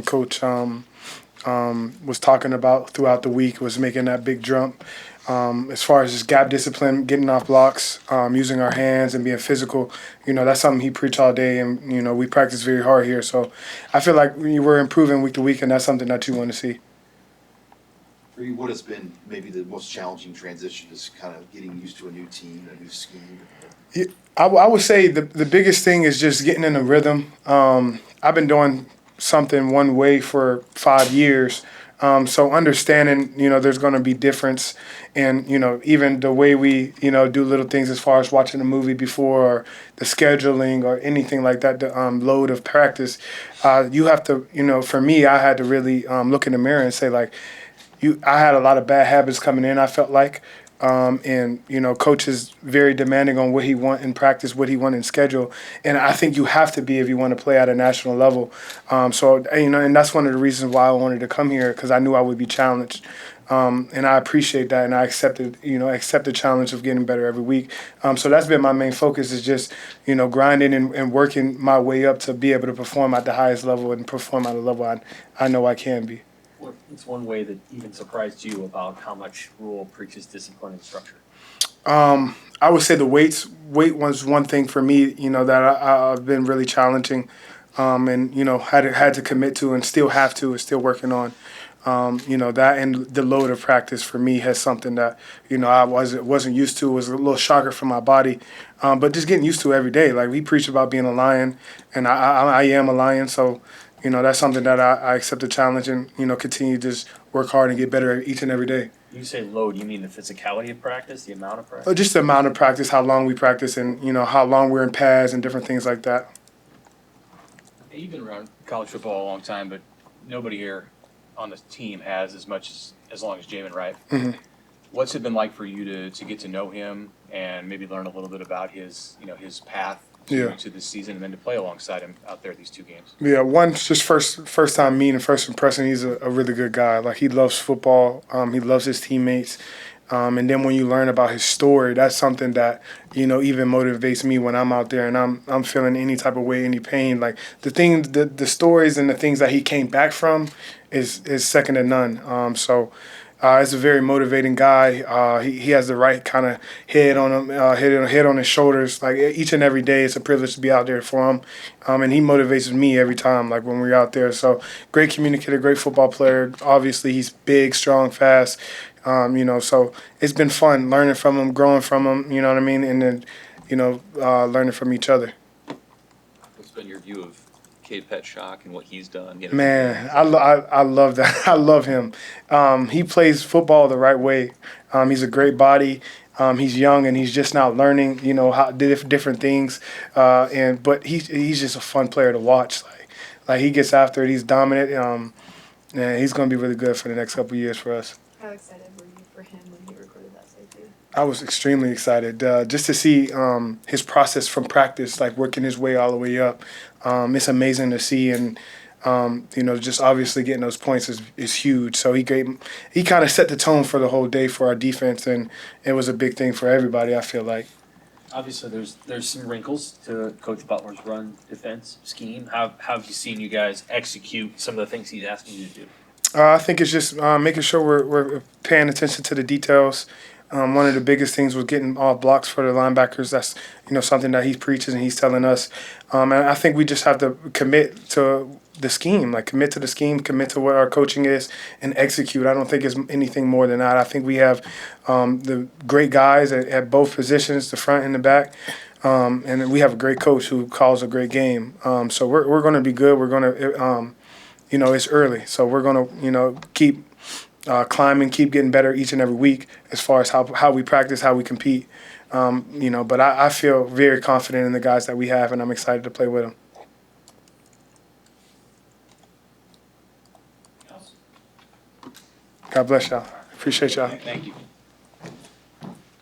Coach was talking about throughout the week was making that big jump. As far as just gap discipline, getting off blocks, using our hands and being physical, that's something he preach all day, and we practice very hard here. So I feel like we're improving week to week, and that's something that you want to see. For you, what has been maybe the most challenging transition is kind of getting used to a new team, a new scheme? Yeah, I would say the biggest thing is just getting in a rhythm. I've been doing something one way for 5 years. So understanding, there's going to be difference in, even the way we, do little things as far as watching a movie before or the scheduling or anything like that, the load of practice. You have to, for me, I had to really look in the mirror and say, like, I had a lot of bad habits coming in, I felt like. And coach is very demanding on what he want in practice, what he want in schedule, and I think you have to be if you want to play at a national level. So and that's one of the reasons why I wanted to come here, because I knew I would be challenged, and I appreciate that, and I accept the challenge of getting better every week. So that's been my main focus, is just grinding and working my way up to be able to perform at the highest level and perform at a level I know I can be. What's one way that even surprised you about how much Rule preaches discipline and structure? I would say the weight was one thing for me, that I've been really challenging, and had to commit to, and still have to, and still working on. That and the load of practice for me has something that I wasn't used to. It was a little shocker for my body, but just getting used to every day. Like, we preach about being a lion, and I am a lion, so. That's something that I accept the challenge, and, continue to just work hard and get better each and every day. You say load, you mean the physicality of practice, the amount of practice? Just the amount of practice, how long we practice, and, how long we're in pads and different things like that. Hey, you've been around college football a long time, but nobody here on the team has as long as Jamin, right? Mm-hmm. What's it been like for you to get to know him and maybe learn a little bit about his path to this season, and then to play alongside him out there these two games? Yeah, just first time meeting, first impression. He's a really good guy. Like, he loves football. He loves his teammates. And then when you learn about his story, that's something that even motivates me when I'm out there and I'm feeling any type of way, any pain. Like, the stories and the things that he came back from is second to none. So. He's a very motivating guy. He has the right kind of head on him, head on his shoulders. Like, each and every day, it's a privilege to be out there for him. And he motivates me every time, like, when we're out there. So, great communicator, great football player. Obviously, he's big, strong, fast. So it's been fun learning from him, growing from him. You know what I mean? And then, learning from each other. What's been your view of Cade Petschak and what he's done? Man, I love that. I love him. He plays football the right way. He's a great body. He's young and he's just now learning, how different things. But he's just a fun player to watch. Like he gets after it. He's dominant. And he's going to be really good for the next couple of years for us. How excited were you for him when he recorded that safety? I was extremely excited just to see his process from practice, like working his way all the way up. It's amazing to see, and just obviously getting those points is huge. So he kind of set the tone for the whole day for our defense, and it was a big thing for everybody, I feel like. Obviously, there's some wrinkles to Coach Butler's run defense scheme. How have you seen you guys execute some of the things he's asking you to do? I think it's just making sure we're paying attention to the details. One of the biggest things was getting off blocks for the linebackers. That's something that he preaches and he's telling us. And I think we just have to commit to the scheme, commit to the scheme, commit to what our coaching is, and execute. I don't think it's anything more than that. I think we have the great guys at both positions, the front and the back. And we have a great coach who calls a great game. So we're going to be good. We're going to, it's early. So we're going to, keep climbing, keep getting better each and every week as far as how we practice, how we compete. But I feel very confident in the guys that we have, and I'm excited to play with them. God bless y'all. Appreciate y'all. Thank you.